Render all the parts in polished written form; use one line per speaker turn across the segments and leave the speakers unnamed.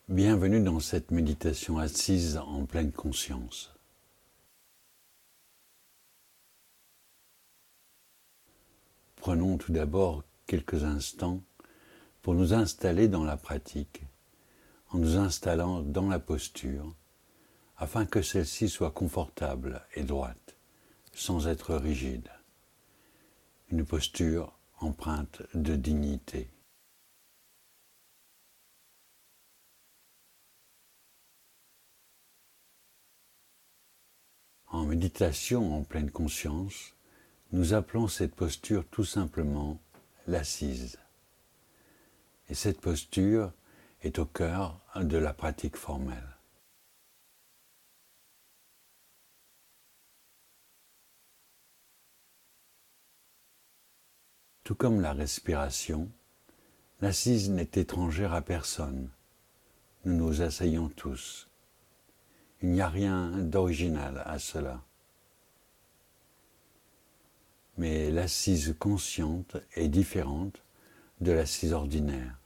Bienvenue dans cette méditation assise en pleine conscience. Prenons tout d'abord quelques instants pour nous installer dans la pratique, en nous installant dans la posture, afin que celle-ci soit confortable et droite, sans être rigide. Une posture empreinte de dignité. En méditation en pleine conscience, nous appelons cette posture tout simplement l'assise. Et cette posture est au cœur de la pratique formelle. Tout comme la respiration, l'assise n'est étrangère à personne. Nous nous asseyons tous. Il n'y a rien d'original à cela. Mais l'assise consciente est différente de l'assise ordinaire.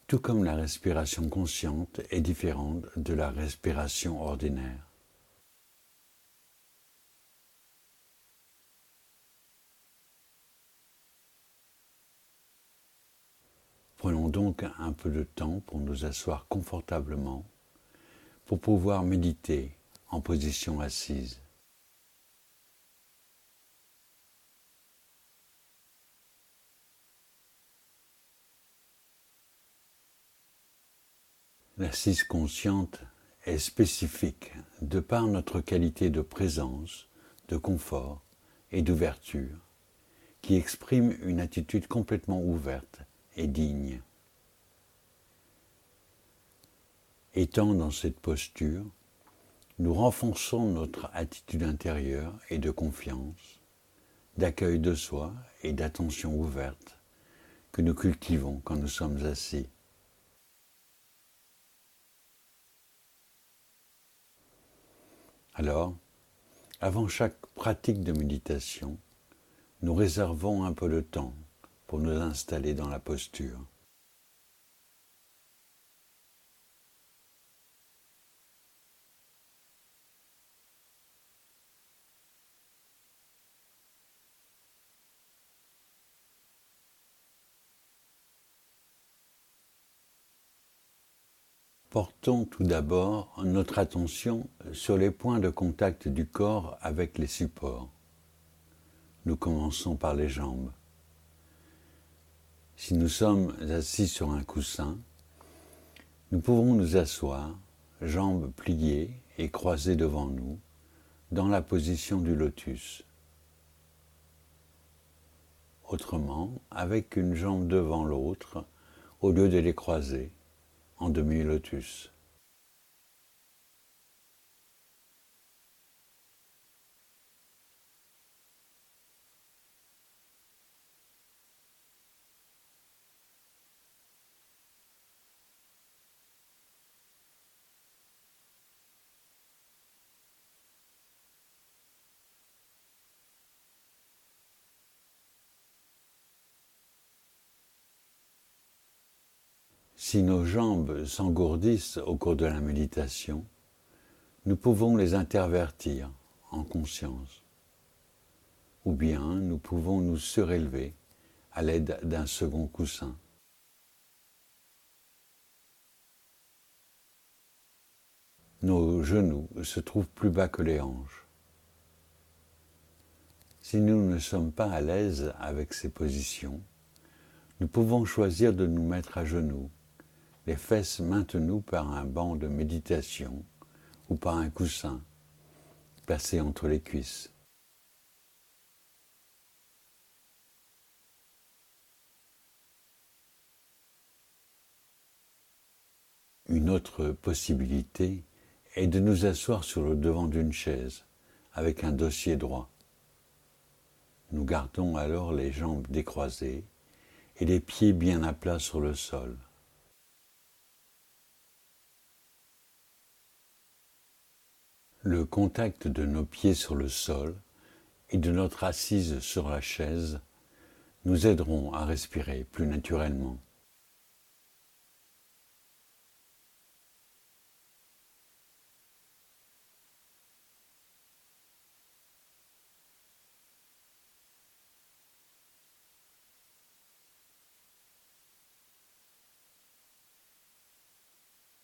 Tout comme la respiration consciente est différente de la respiration ordinaire. Prenons donc un peu de temps pour nous asseoir confortablement, pour pouvoir méditer en position assise. L'assise consciente est spécifique de par notre qualité de présence, de confort et d'ouverture, qui exprime une attitude complètement ouverte et digne. Étant dans cette posture, nous renforçons notre attitude intérieure et de confiance, d'accueil de soi et d'attention ouverte que nous cultivons quand nous sommes assis. Alors, avant chaque pratique de méditation, nous réservons un peu de temps pour nous installer dans la posture. Portons tout d'abord notre attention sur les points de contact du corps avec les supports. Nous commençons par les jambes. Si nous sommes assis sur un coussin, nous pouvons nous asseoir, jambes pliées et croisées devant nous, dans la position du lotus. Autrement, avec une jambe devant l'autre, au lieu de les croiser, en demi-lotus. Si nos jambes s'engourdissent au cours de la méditation, nous pouvons les intervertir en conscience. Ou bien nous pouvons nous surélever à l'aide d'un second coussin. Nos genoux se trouvent plus bas que les hanches. Si nous ne sommes pas à l'aise avec ces positions, nous pouvons choisir de nous mettre à genoux, les fesses maintenues par un banc de méditation ou par un coussin placé entre les cuisses. Une autre possibilité est de nous asseoir sur le devant d'une chaise avec un dossier droit. Nous gardons alors les jambes décroisées et les pieds bien à plat sur le sol. Le contact de nos pieds sur le sol et de notre assise sur la chaise nous aideront à respirer plus naturellement.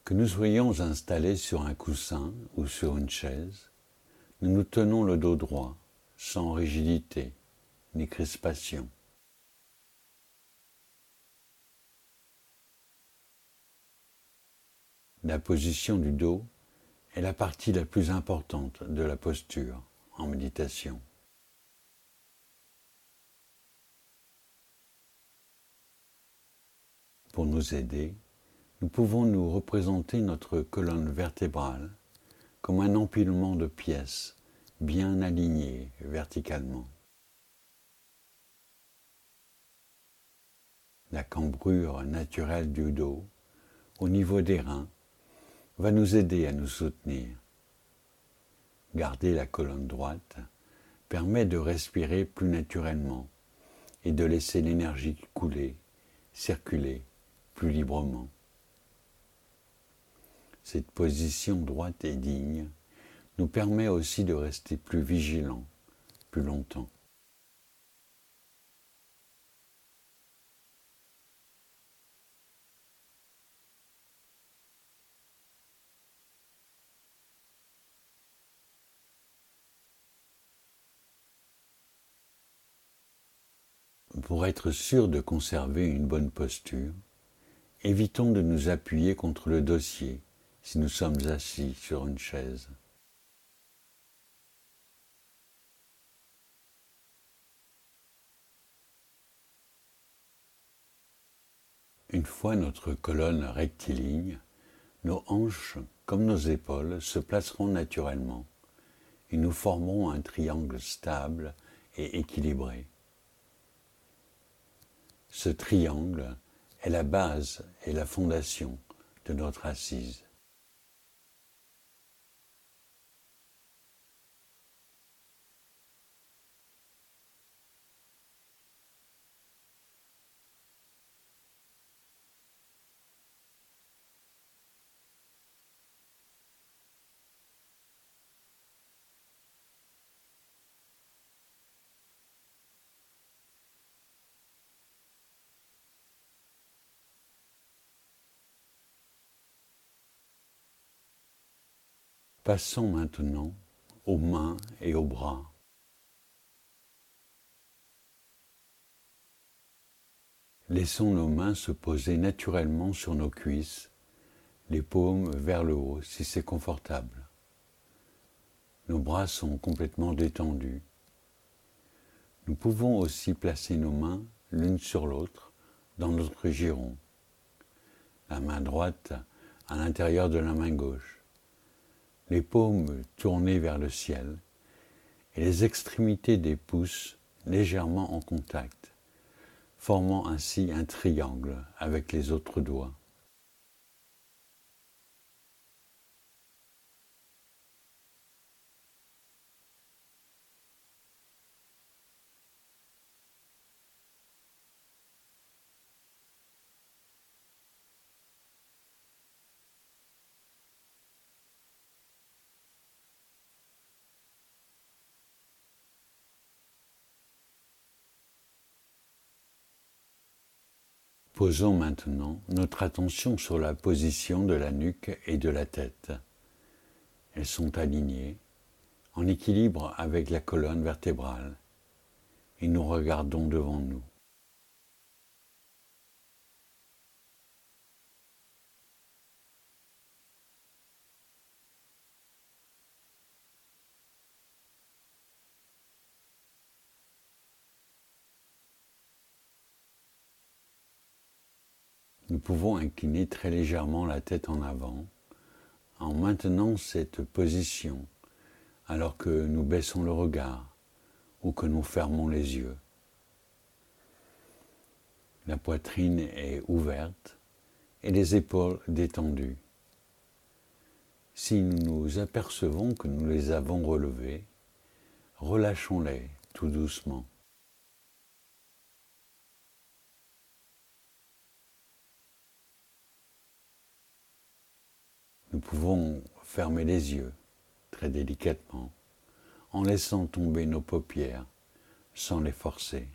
Que nous soyons installés sur un coussin ou sur une chaise, nous nous tenons le dos droit, sans rigidité ni crispation. La position du dos est la partie la plus importante de la posture en méditation. Pour nous aider, nous pouvons nous représenter notre colonne vertébrale comme un empilement de pièces bien alignées verticalement. La cambrure naturelle du dos, au niveau des reins, va nous aider à nous soutenir. Garder la colonne droite permet de respirer plus naturellement et de laisser l'énergie couler, circuler plus librement. Cette position droite et digne nous permet aussi de rester plus vigilants, plus longtemps. Pour être sûr de conserver une bonne posture, évitons de nous appuyer contre le dossier si nous sommes assis sur une chaise. Une fois notre colonne rectiligne, nos hanches, comme nos épaules, se placeront naturellement et nous formerons un triangle stable et équilibré. Ce triangle est la base et la fondation de notre assise. Passons maintenant aux mains et aux bras. Laissons nos mains se poser naturellement sur nos cuisses, les paumes vers le haut si c'est confortable. Nos bras sont complètement détendus. Nous pouvons aussi placer nos mains l'une sur l'autre dans notre giron. La main droite à l'intérieur de la main gauche. Les paumes tournées vers le ciel et les extrémités des pouces légèrement en contact, formant ainsi un triangle avec les autres doigts. Posons maintenant notre attention sur la position de la nuque et de la tête. Elles sont alignées, en équilibre avec la colonne vertébrale, et nous regardons devant nous. Nous pouvons incliner très légèrement la tête en avant, en maintenant cette position, alors que nous baissons le regard ou que nous fermons les yeux. La poitrine est ouverte et les épaules détendues. Si nous nous apercevons que nous les avons relevées, relâchons-les tout doucement. Nous pouvons fermer les yeux très délicatement en laissant tomber nos paupières sans les forcer.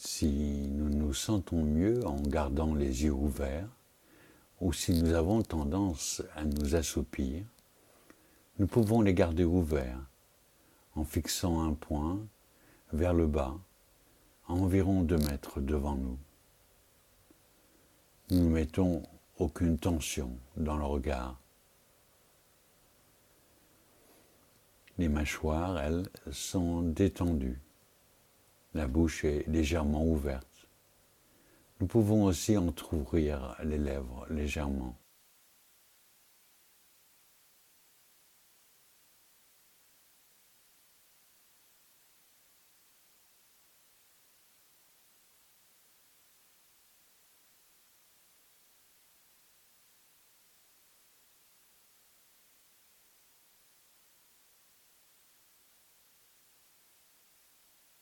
Si nous nous sentons mieux en gardant les yeux ouverts, ou si nous avons tendance à nous assoupir, nous pouvons les garder ouverts en fixant un point vers le bas, à environ 2 mètres devant nous. Nous ne mettons aucune tension dans le regard. Les mâchoires, elles, sont détendues. La bouche est légèrement ouverte. Nous pouvons aussi entrouvrir les lèvres légèrement.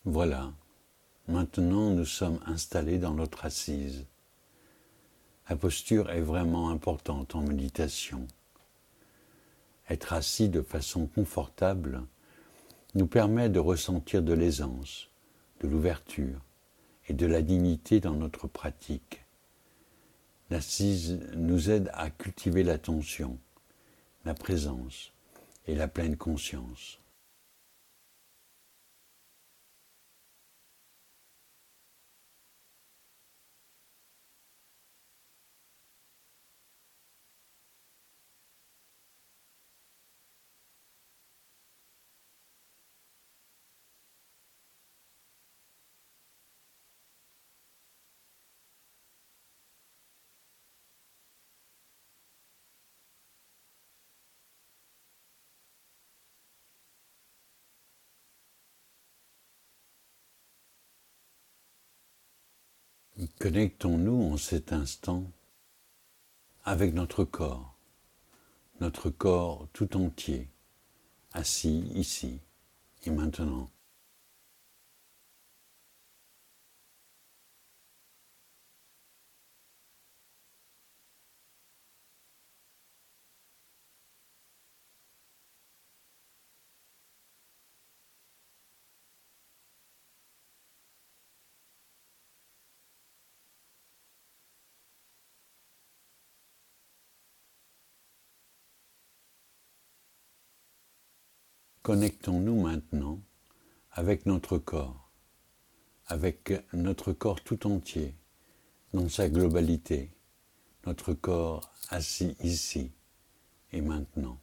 Voilà, maintenant nous sommes installés dans notre assise. La posture est vraiment importante en méditation. Être assis de façon confortable nous permet de ressentir de l'aisance, de l'ouverture et de la dignité dans notre pratique. L'assise nous aide à cultiver l'attention, la présence et la pleine conscience. Connectons-nous en cet instant avec notre corps tout entier, assis ici et maintenant. Connectons-nous maintenant avec notre corps tout entier, dans sa globalité, notre corps assis ici et maintenant.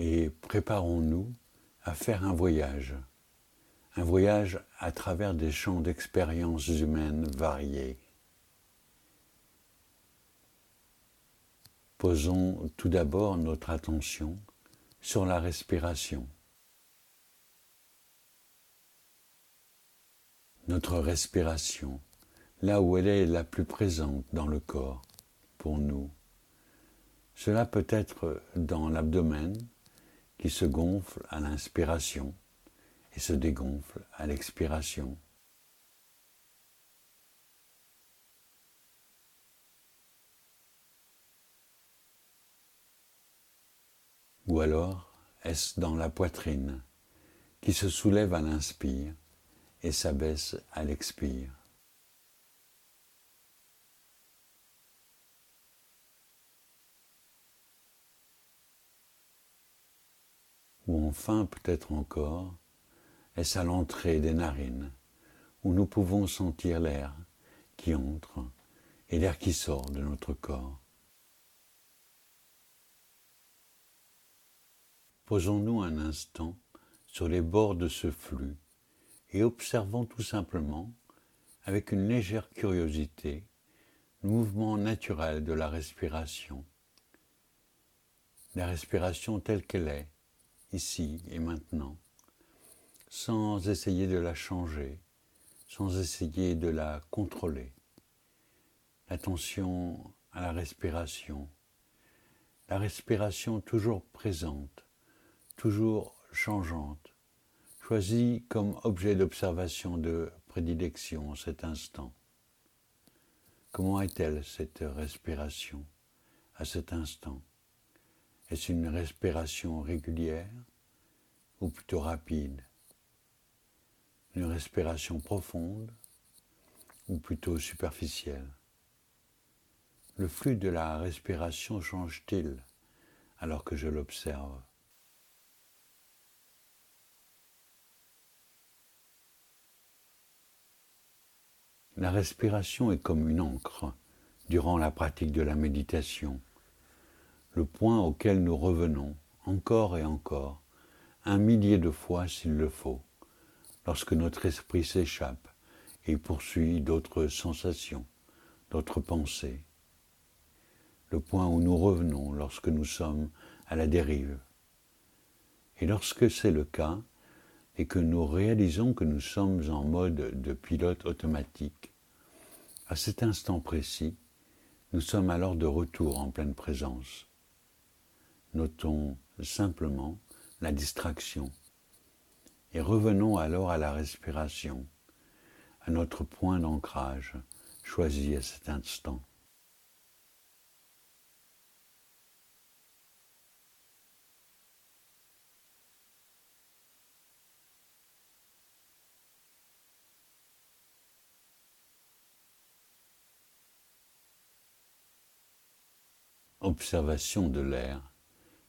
Et préparons-nous à faire un voyage à travers des champs d'expériences humaines variées. Posons tout d'abord notre attention sur la respiration. Notre respiration, là où elle est la plus présente dans le corps, pour nous. Cela peut être dans l'abdomen, qui se gonfle à l'inspiration et se dégonfle à l'expiration. Ou alors, est-ce dans la poitrine, qui se soulève à l'inspire et s'abaisse à l'expire. Ou enfin, peut-être encore, est-ce à l'entrée des narines, où nous pouvons sentir l'air qui entre et l'air qui sort de notre corps. Posons-nous un instant sur les bords de ce flux et observons tout simplement, avec une légère curiosité, le mouvement naturel de la respiration telle qu'elle est, ici et maintenant, sans essayer de la changer, sans essayer de la contrôler. L'attention à la respiration toujours présente, toujours changeante, choisie comme objet d'observation de prédilection en cet instant. Comment est-elle cette respiration à cet instant? Est-ce une respiration régulière ou plutôt rapide? Une respiration profonde ou plutôt superficielle? Le flux de la respiration change-t-il alors que je l'observe? La respiration est comme une encre durant la pratique de la méditation, le point auquel nous revenons encore et encore, 1 millier de fois s'il le faut, lorsque notre esprit s'échappe et poursuit d'autres sensations, d'autres pensées. Le point où nous revenons lorsque nous sommes à la dérive. Et lorsque c'est le cas, et que nous réalisons que nous sommes en mode de pilote automatique, à cet instant précis, nous sommes alors de retour en pleine présence. Notons simplement la distraction et revenons alors à la respiration, à notre point d'ancrage choisi à cet instant. Observation de l'air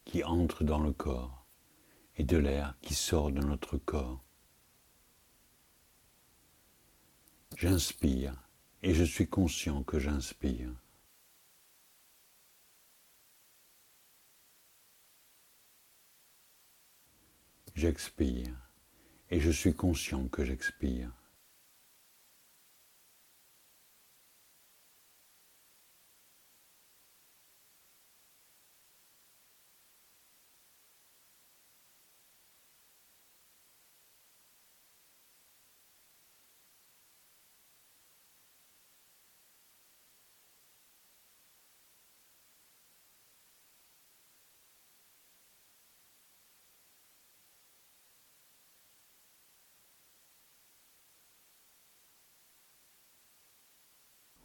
qui entre dans le corps et de l'air qui sort de notre corps. J'inspire et je suis conscient que j'inspire. J'expire et je suis conscient que j'expire.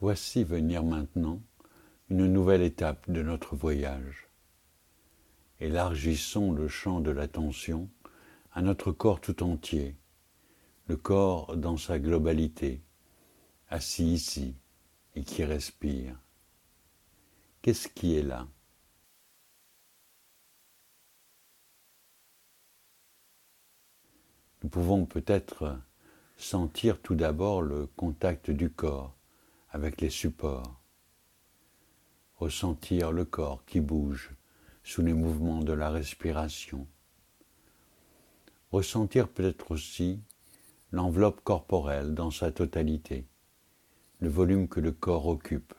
Voici venir maintenant une nouvelle étape de notre voyage. Élargissons le champ de l'attention à notre corps tout entier, le corps dans sa globalité, assis ici et qui respire. Qu'est-ce qui est là? Nous pouvons peut-être sentir tout d'abord le contact du corps avec les supports, ressentir le corps qui bouge sous les mouvements de la respiration, ressentir peut-être aussi l'enveloppe corporelle dans sa totalité, le volume que le corps occupe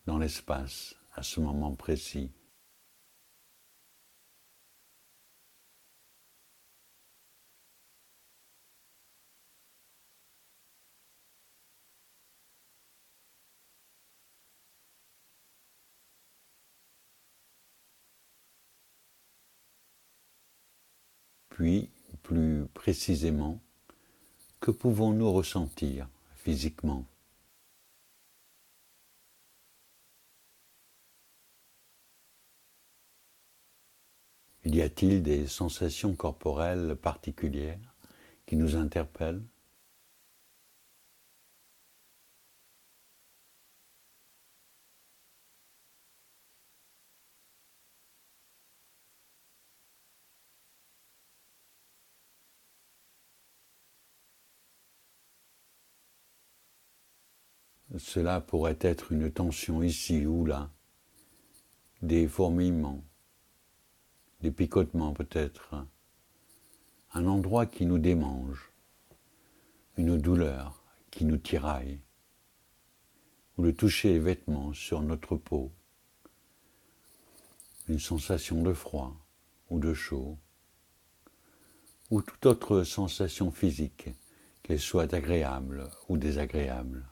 dans l'espace à ce moment précis. Puis, plus précisément, que pouvons-nous ressentir physiquement? Y a-t-il des sensations corporelles particulières qui nous interpellent? Cela pourrait être une tension ici ou là, des fourmillements, des picotements peut-être, un endroit qui nous démange, une douleur qui nous tiraille, ou le toucher des vêtements sur notre peau, une sensation de froid ou de chaud, ou toute autre sensation physique, qu'elle soit agréable ou désagréable.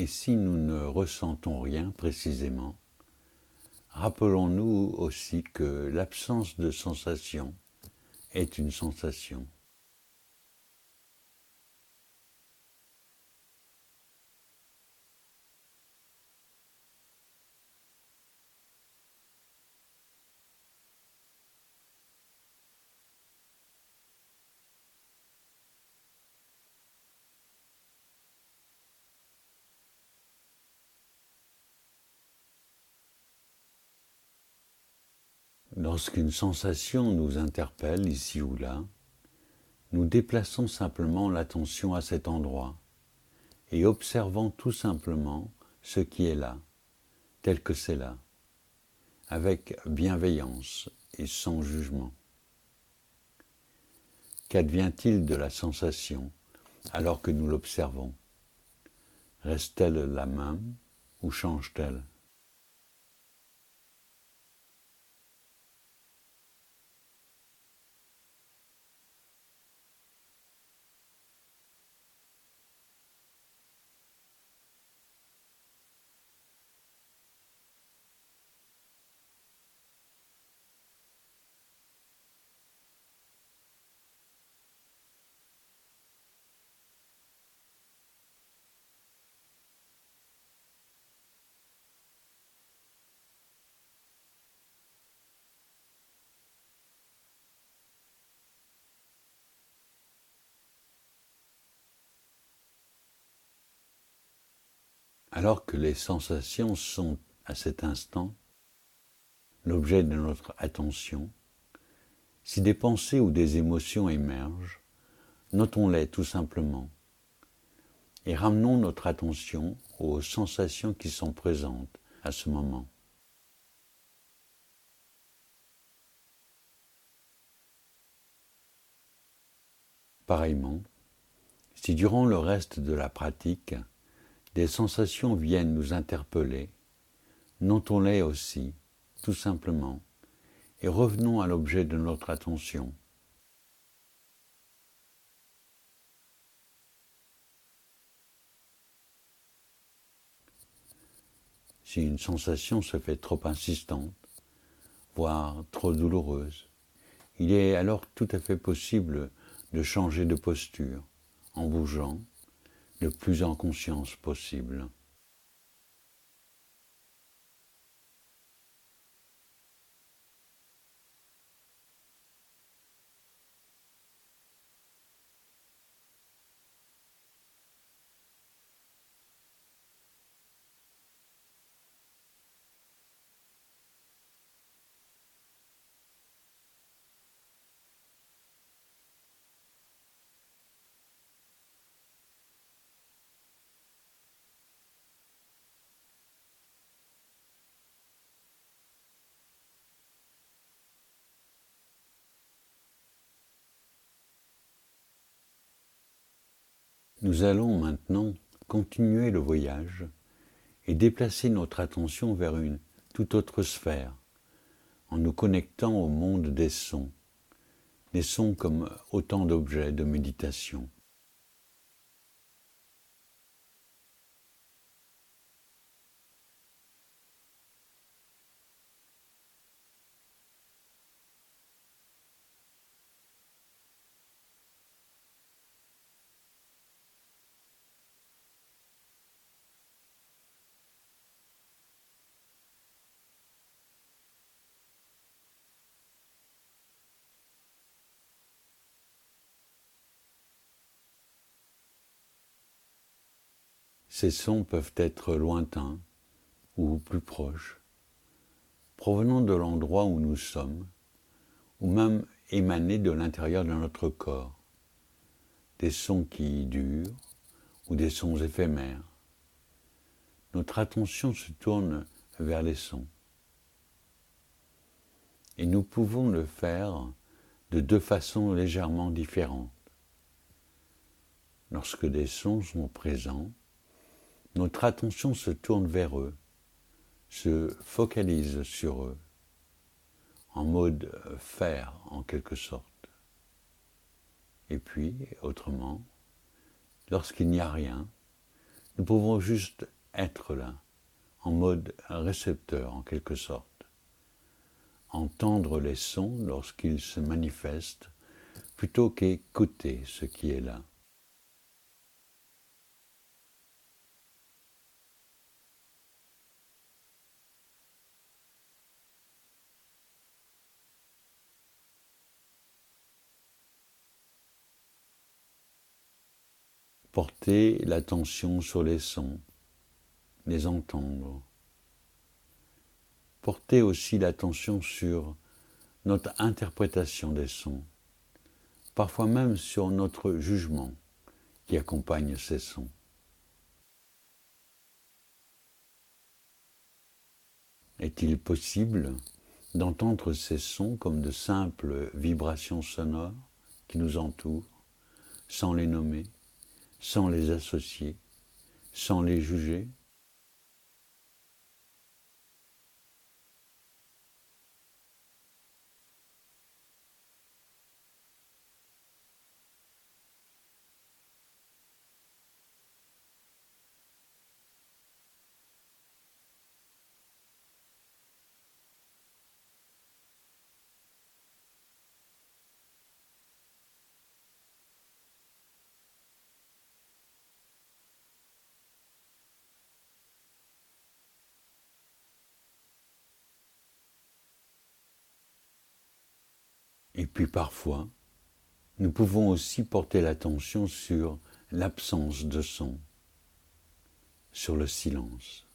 Et si nous ne ressentons rien précisément, rappelons-nous aussi que l'absence de sensation est une sensation. Lorsqu'une sensation nous interpelle ici ou là, nous déplaçons simplement l'attention à cet endroit et observons tout simplement ce qui est là, tel que c'est là, avec bienveillance et sans jugement. Qu'advient-il de la sensation alors que nous l'observons? Reste-t-elle la même ou change-t-elle? Alors que les sensations sont, à cet instant, l'objet de notre attention, si des pensées ou des émotions émergent, notons-les tout simplement et ramenons notre attention aux sensations qui sont présentes à ce moment. Pareillement, si durant le reste de la pratique, des sensations viennent nous interpeller, notons-les aussi, tout simplement, et revenons à l'objet de notre attention. Si une sensation se fait trop insistante, voire trop douloureuse, il est alors tout à fait possible de changer de posture en bougeant le plus en conscience possible. Nous allons maintenant continuer le voyage et déplacer notre attention vers une toute autre sphère, en nous connectant au monde des sons comme autant d'objets de méditation. Ces sons peuvent être lointains ou plus proches, provenant de l'endroit où nous sommes, ou même émanés de l'intérieur de notre corps, des sons qui durent ou des sons éphémères. Notre attention se tourne vers les sons. Et nous pouvons le faire de deux façons légèrement différentes. Lorsque des sons sont présents, notre attention se tourne vers eux, se focalise sur eux, en mode faire en quelque sorte. Et puis, autrement, lorsqu'il n'y a rien, Nous pouvons juste être là, en mode récepteur en quelque sorte. Entendre les sons lorsqu'ils se manifestent, plutôt qu'écouter ce qui est là. Porter l'attention sur les sons, les entendre. Porter aussi l'attention sur notre interprétation des sons, parfois même sur notre jugement qui accompagne ces sons. Est-il possible d'entendre ces sons comme de simples vibrations sonores qui nous entourent, sans les nommer, sans les associer, sans les juger? Et puis parfois, nous pouvons aussi porter l'attention sur l'absence de son, sur le silence.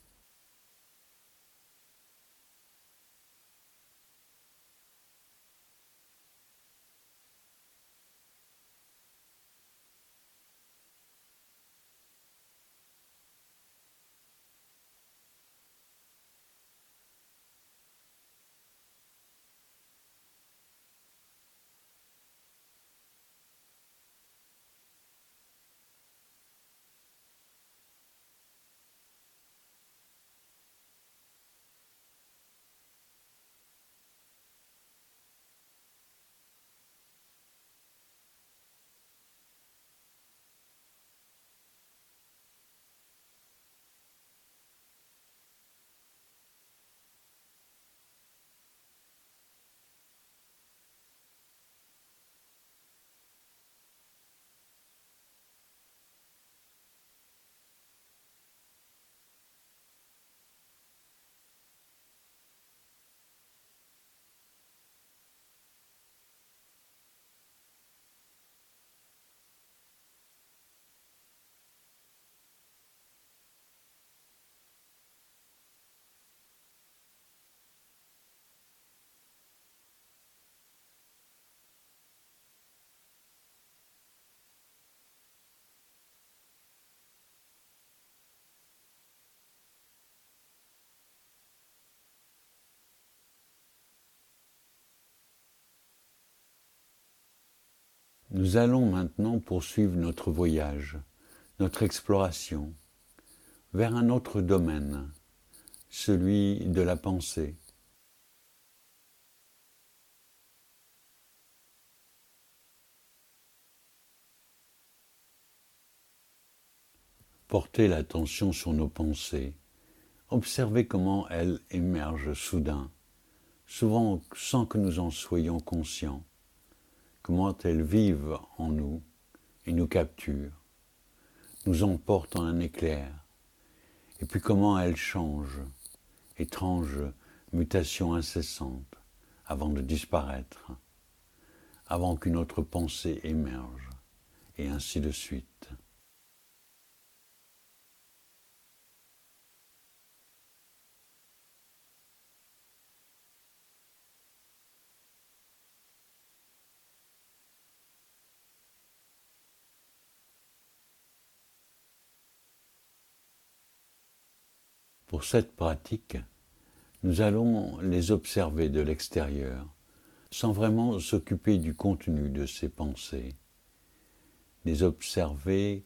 Nous allons maintenant poursuivre notre voyage, notre exploration, vers un autre domaine, celui de la pensée. Porter l'attention sur nos pensées, observer comment elles émergent soudain, souvent sans que nous en soyons conscients, comment elles vivent en nous et nous capturent, nous emportent en un éclair, et puis comment elles changent, étrange mutation incessante, avant de disparaître, avant qu'une autre pensée émerge, et ainsi de suite. Pour cette pratique, nous allons les observer de l'extérieur, sans vraiment s'occuper du contenu de ces pensées, les observer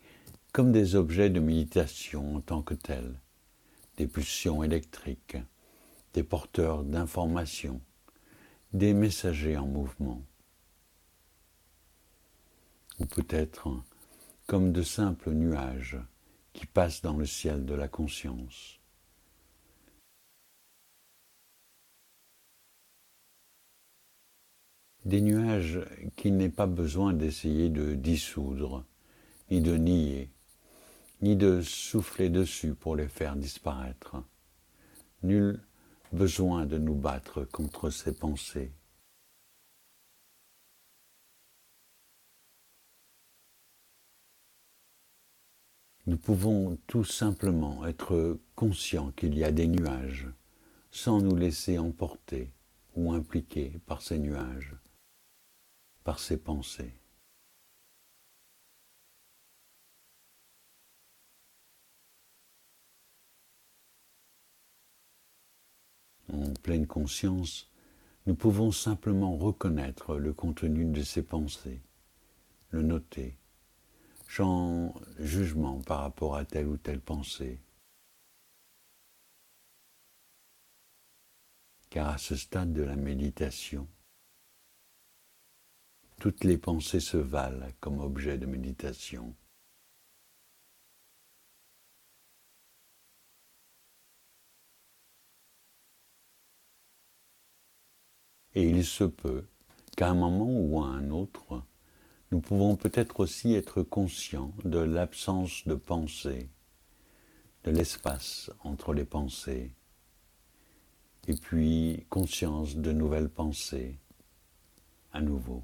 comme des objets de méditation en tant que tels, des pulsions électriques, des porteurs d'informations, des messagers en mouvement. Ou peut-être comme de simples nuages qui passe dans le ciel de la conscience. Des nuages qu'il n'est pas besoin d'essayer de dissoudre, ni de nier, ni de souffler dessus pour les faire disparaître. Nul besoin de nous battre contre ces pensées. Nous pouvons tout simplement être conscients qu'il y a des nuages, sans nous laisser emporter ou impliquer par ces nuages, par ces pensées. En pleine conscience, nous pouvons simplement reconnaître le contenu de ces pensées, le noter, sans jugement par rapport à telle ou telle pensée. Car à ce stade de la méditation, toutes les pensées se valent comme objet de méditation. Et il se peut qu'à un moment ou à un autre, nous pouvons peut-être aussi être conscients de l'absence de pensée, de l'espace entre les pensées, et puis conscience de nouvelles pensées à nouveau.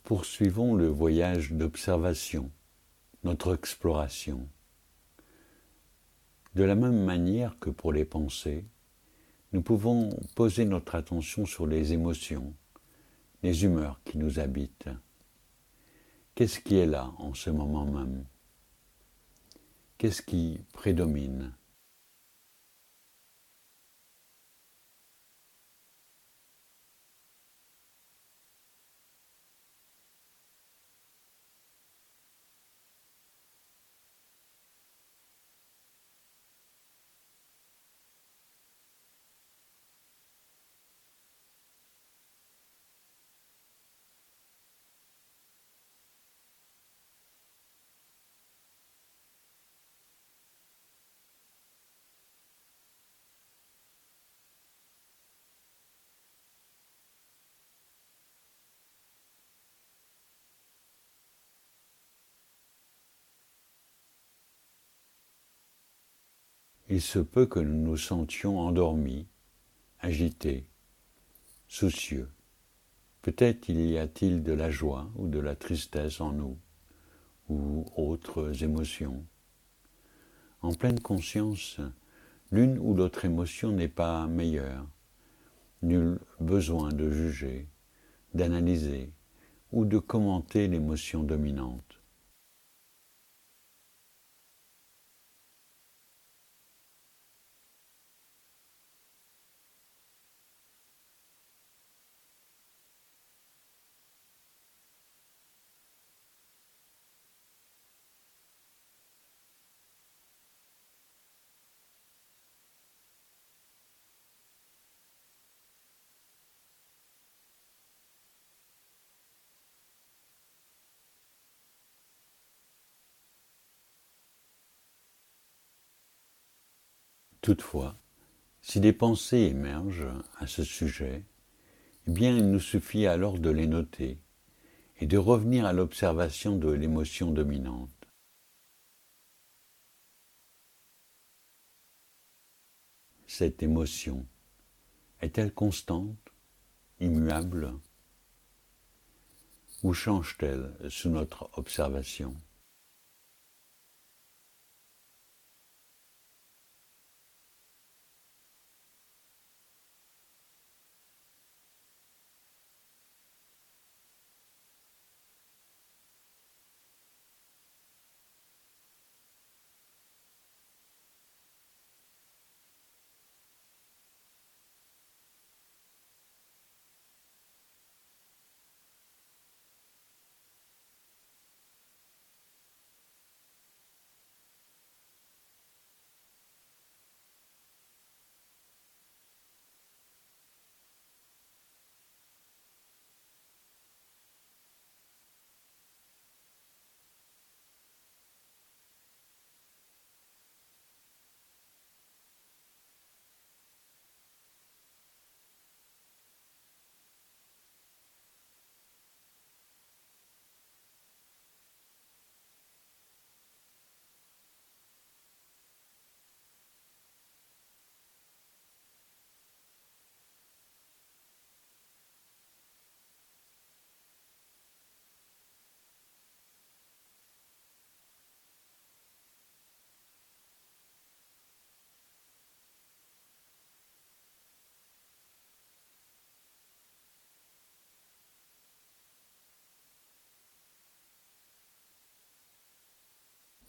Poursuivons le voyage d'observation, notre exploration. De la même manière que pour les pensées, nous pouvons poser notre attention sur les émotions, les humeurs qui nous habitent. Qu'est-ce qui est là en ce moment même? Qu'est-ce qui prédomine? Il se peut que nous nous sentions endormis, agités, soucieux. Peut-être y a-t-il de la joie ou de la tristesse en nous, ou autres émotions. En pleine conscience, l'une ou l'autre émotion n'est pas meilleure. Nul besoin de juger, d'analyser ou de commenter l'émotion dominante. Toutefois, si des pensées émergent à ce sujet, eh bien il nous suffit alors de les noter et de revenir à l'observation de l'émotion dominante. Cette émotion est-elle constante, immuable, ou change-t-elle sous notre observation ?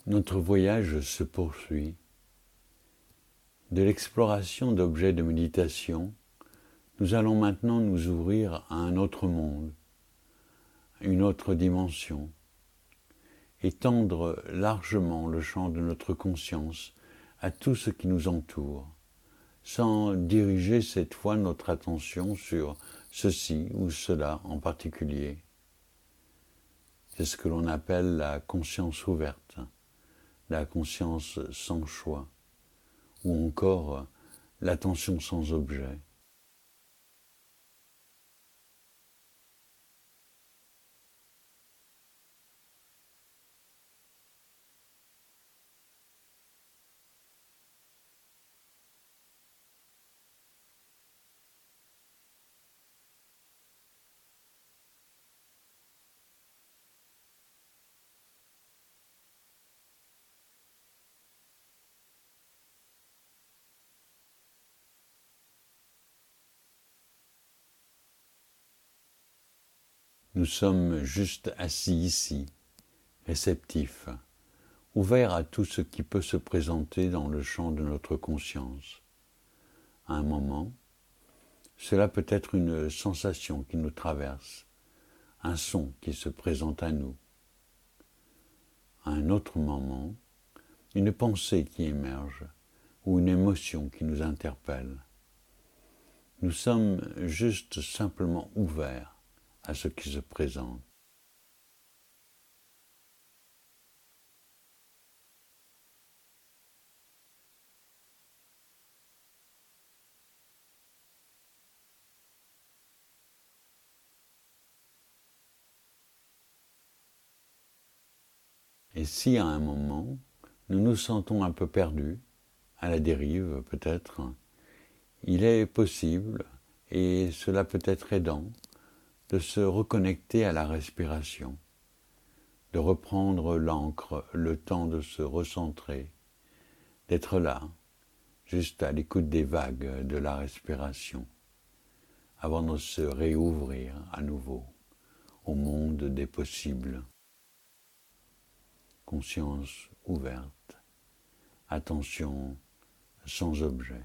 Notre voyage se poursuit. De l'exploration d'objets de méditation, nous allons maintenant nous ouvrir à un autre monde, une autre dimension, étendre largement le champ de notre conscience à tout ce qui nous entoure, sans diriger cette fois notre attention sur ceci ou cela en particulier. C'est ce que l'on appelle la conscience ouverte, la conscience sans choix, ou encore l'attention sans objet. Nous sommes juste assis ici, réceptifs, ouverts à tout ce qui peut se présenter dans le champ de notre conscience. À un moment, cela peut être une sensation qui nous traverse, un son qui se présente à nous. À un autre moment, une pensée qui émerge ou une émotion qui nous interpelle. Nous sommes juste simplement ouverts à ce qui se présente. Et si à un moment, nous nous sentons un peu perdus, à la dérive peut-être, il est possible, et cela peut être aidant, de se reconnecter à la respiration, de reprendre l'ancre, le temps de se recentrer, d'être là, juste à l'écoute des vagues de la respiration, avant de se réouvrir à nouveau au monde des possibles. Conscience ouverte, attention sans objet.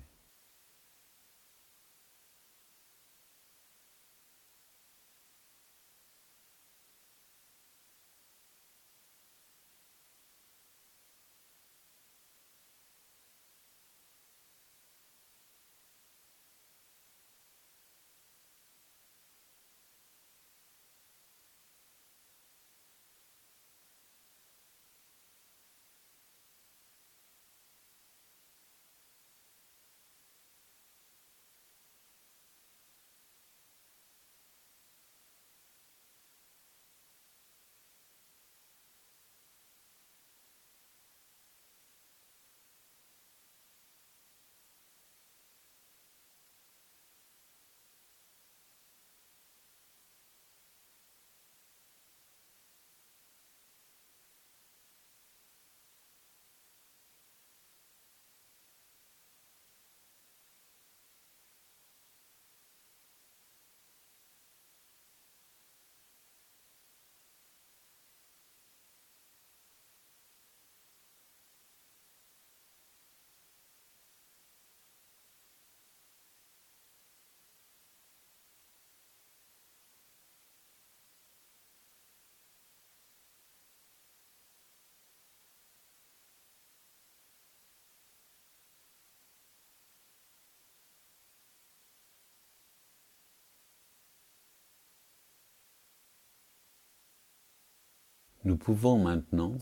Nous pouvons maintenant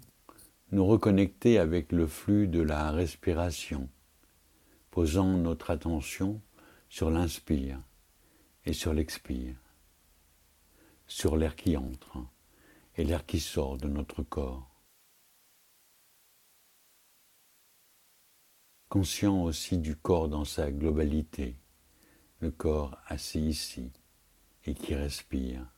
nous reconnecter avec le flux de la respiration, posant notre attention sur l'inspire et sur l'expire, sur l'air qui entre et l'air qui sort de notre corps. Conscient aussi du corps dans sa globalité, le corps assis ici et qui respire.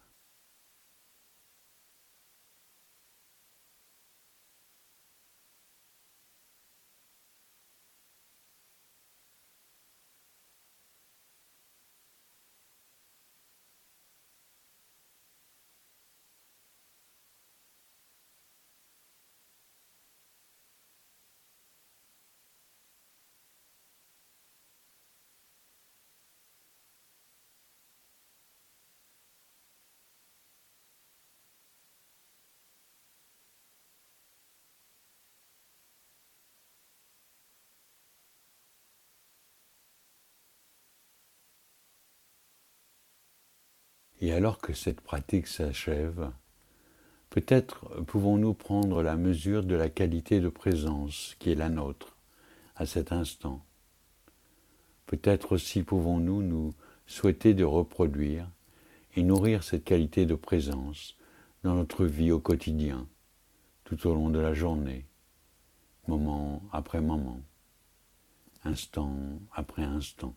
Et alors que cette pratique s'achève, peut-être pouvons-nous prendre la mesure de la qualité de présence qui est la nôtre à cet instant. Peut-être aussi pouvons-nous nous souhaiter de reproduire et nourrir cette qualité de présence dans notre vie au quotidien, tout au long de la journée, moment après moment, instant après instant.